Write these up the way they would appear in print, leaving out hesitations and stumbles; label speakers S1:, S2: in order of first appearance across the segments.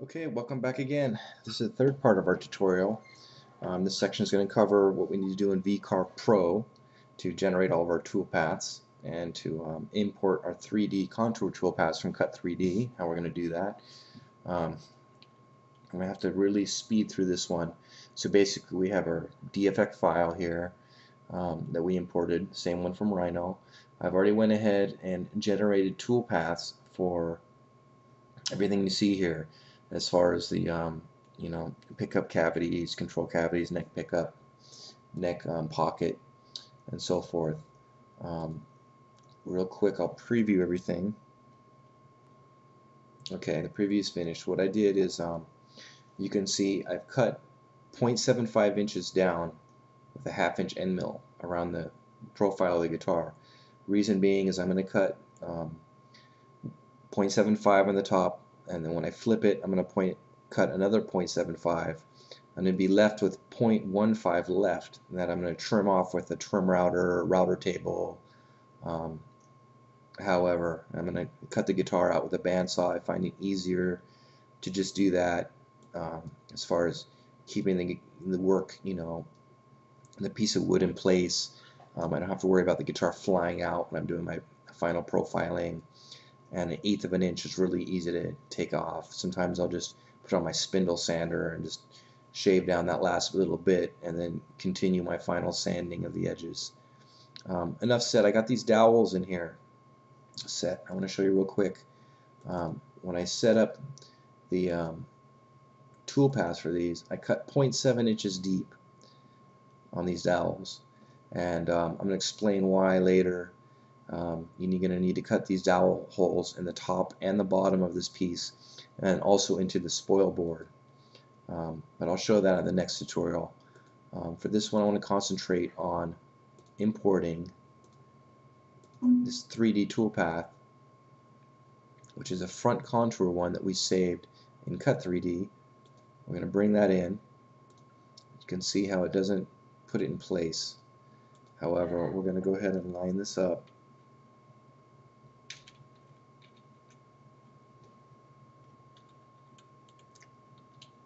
S1: Okay, welcome back again. This is the third part of our tutorial. This section is going to cover what we need to do in Vcarve Pro to generate all of our toolpaths and to import our 3D contour toolpaths from Cut3d, how we're going to do that. I'm going to have to really speed through this one. So basically we have our DFX file here that we imported, same one from Rhino. I've already went ahead and generated toolpaths for everything you see here, as far as the pickup cavities, control cavities, neck pickup, neck pocket, and so forth. Real quick, I'll preview everything. Okay, the preview is finished. What I did is, you can see I've cut 0.75 inches down with a 1/2 inch end mill around the profile of the guitar. Reason being is I'm going to cut 0.75 on the top, and then when I flip it, I'm going to cut another 0.75. I'm going to be left with 0.15 left that I'm going to trim off with a trim router table. However, I'm going to cut the guitar out with a bandsaw. I find it easier to just do that as far as keeping the work, the piece of wood in place. I don't have to worry about the guitar flying out when I'm doing my final profiling. And 1/8 of an inch is really easy to take off. Sometimes I'll just put on my spindle sander and just shave down that last little bit and then continue my final sanding of the edges. Enough said. I got these dowels in here set. I want to show you real quick. When I set up the tool paths for these, I cut 0.7 inches deep on these dowels, and I'm going to explain why later. You're going to need to cut these dowel holes in the top and the bottom of this piece, and also into the spoil board. But I'll show that in the next tutorial. For this one, I want to concentrate on importing this 3D toolpath, which is a front contour one that we saved in Cut3d. We're going to bring that in. You can see how it doesn't put it in place. However, we're going to go ahead and line this up.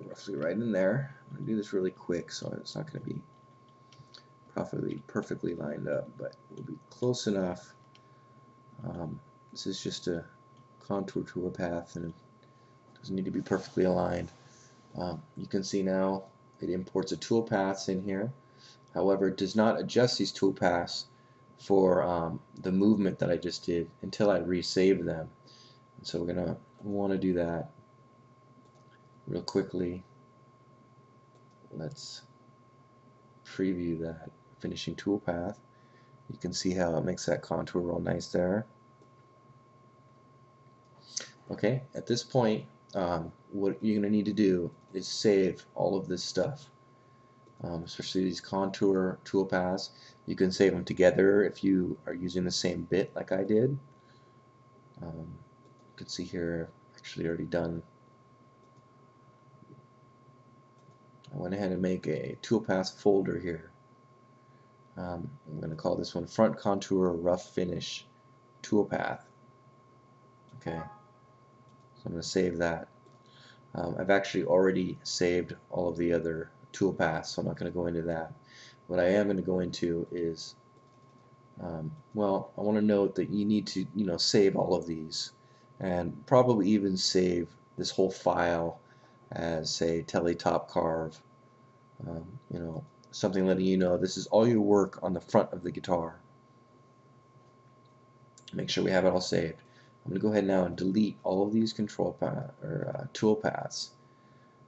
S1: Roughly right in there. I'm going to do this really quick, so it's not going to be perfectly lined up, but we'll be close enough. This is just a contour toolpath, and it doesn't need to be perfectly aligned. You can see now it imports the toolpaths in here. However, it does not adjust these toolpaths for the movement that I just did until I resave them. And so we're going to want to do that real quickly. Let's preview that finishing toolpath. You can see how it makes that contour real nice there. Okay, at this point, what you're going to need to do is save all of this stuff, especially these contour toolpaths. You can save them together if you are using the same bit like I did. You can see here, actually already done. I went ahead and make a toolpath folder here. I'm going to call this one Front Contour Rough Finish Toolpath. Okay, so I'm going to save that. I've actually already saved all of the other toolpaths, so I'm not going to go into that. What I am going to go into is, well, I want to note that you need to, save all of these, and probably even save this whole file as, say, Top Carve. Something letting you know this is all your work on the front of the guitar. Make sure we have it all saved. I'm going to go ahead now and delete all of these control path or tool paths.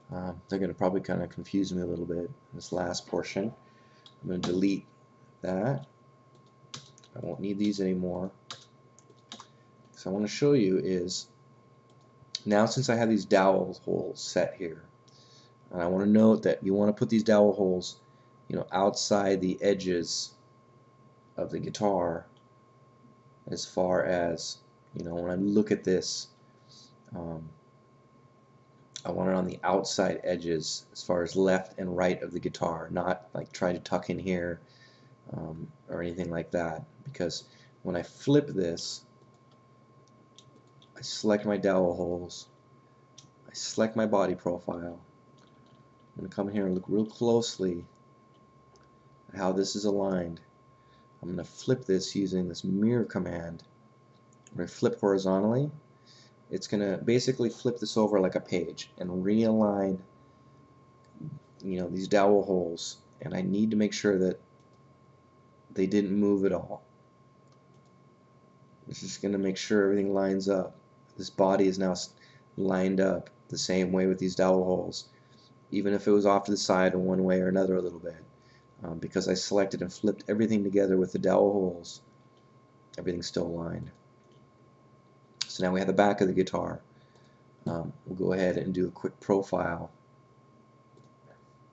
S1: They're going to probably kind of confuse me a little bit, this last portion. I'm going to delete that. I won't need these anymore. So I want to show you is, now since I have these dowel holes set here, and I want to note that you want to put these dowel holes, outside the edges of the guitar, as far as, when I look at this, I want it on the outside edges as far as left and right of the guitar, not like try to tuck in here or anything like that, because when I flip this, I select my dowel holes, I I select my body profile. I'm going to come here and look real closely at how this is aligned. I'm going to flip this using this mirror command. Where I flip horizontally, it's going to basically flip this over like a page and realign, these dowel holes, and I need to make sure that they didn't move at all. This is going to make sure everything lines up. This body is now lined up the same way with these dowel holes, even if it was off to the side in one way or another a little bit. Because I selected and flipped everything together with the dowel holes, everything's still aligned. So now we have the back of the guitar. We'll go ahead and do a quick profile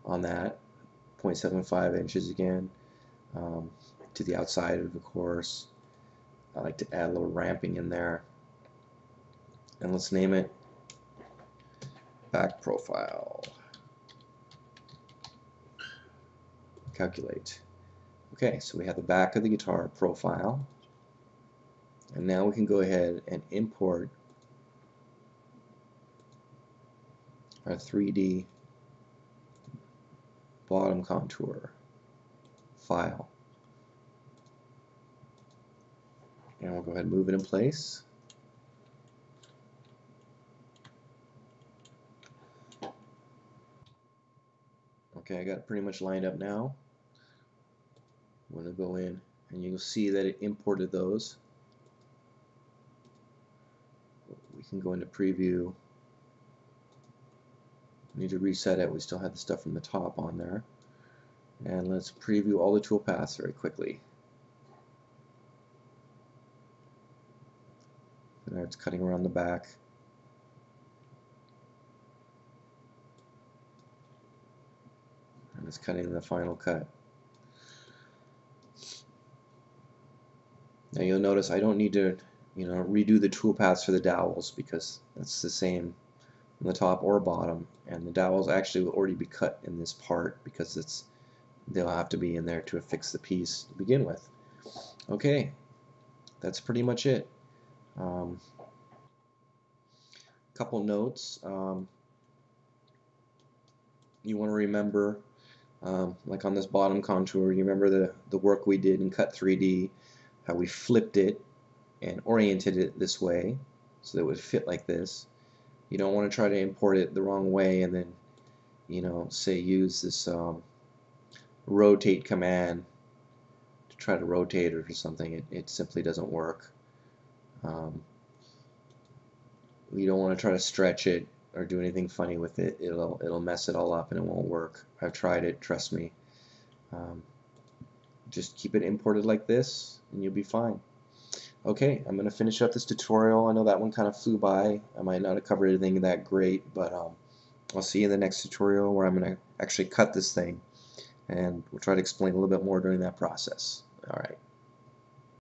S1: on that. 0.75 inches again, to the outside of course. I like to add a little ramping in there. And let's name it back profile. Calculate. Okay, so we have the back of the guitar profile. And now we can go ahead and import our 3D bottom contour file. And we'll go ahead and move it in place. Okay, I got it pretty much lined up now. I'm going to go in and you'll see that it imported those. We can go into preview. We need to reset it. We still have the stuff from the top on there. And let's preview all the tool paths very quickly. And there it's cutting around the back. And it's cutting the final cut. Now you'll notice I don't need to redo the tool paths for the dowels because that's the same on the top or bottom, and the dowels actually will already be cut in this part because they'll have to be in there to affix the piece to begin with. Okay, that's pretty much it. Couple notes. You want to remember, like on this bottom contour, you remember the work we did in Cut3d, how we flipped it and oriented it this way so that it would fit like this. You don't want to try to import it the wrong way and then, say use this rotate command to try to rotate it or something. It simply doesn't work. You don't want to try to stretch it or do anything funny with it. It'll mess it all up and it won't work. I've tried it, trust me. Just keep it imported like this and you'll be fine. Okay, I'm going to finish up this tutorial. I know that one kind of flew by. I might not have covered anything that great, but I'll see you in the next tutorial where I'm going to actually cut this thing, and we'll try to explain a little bit more during that process. Alright.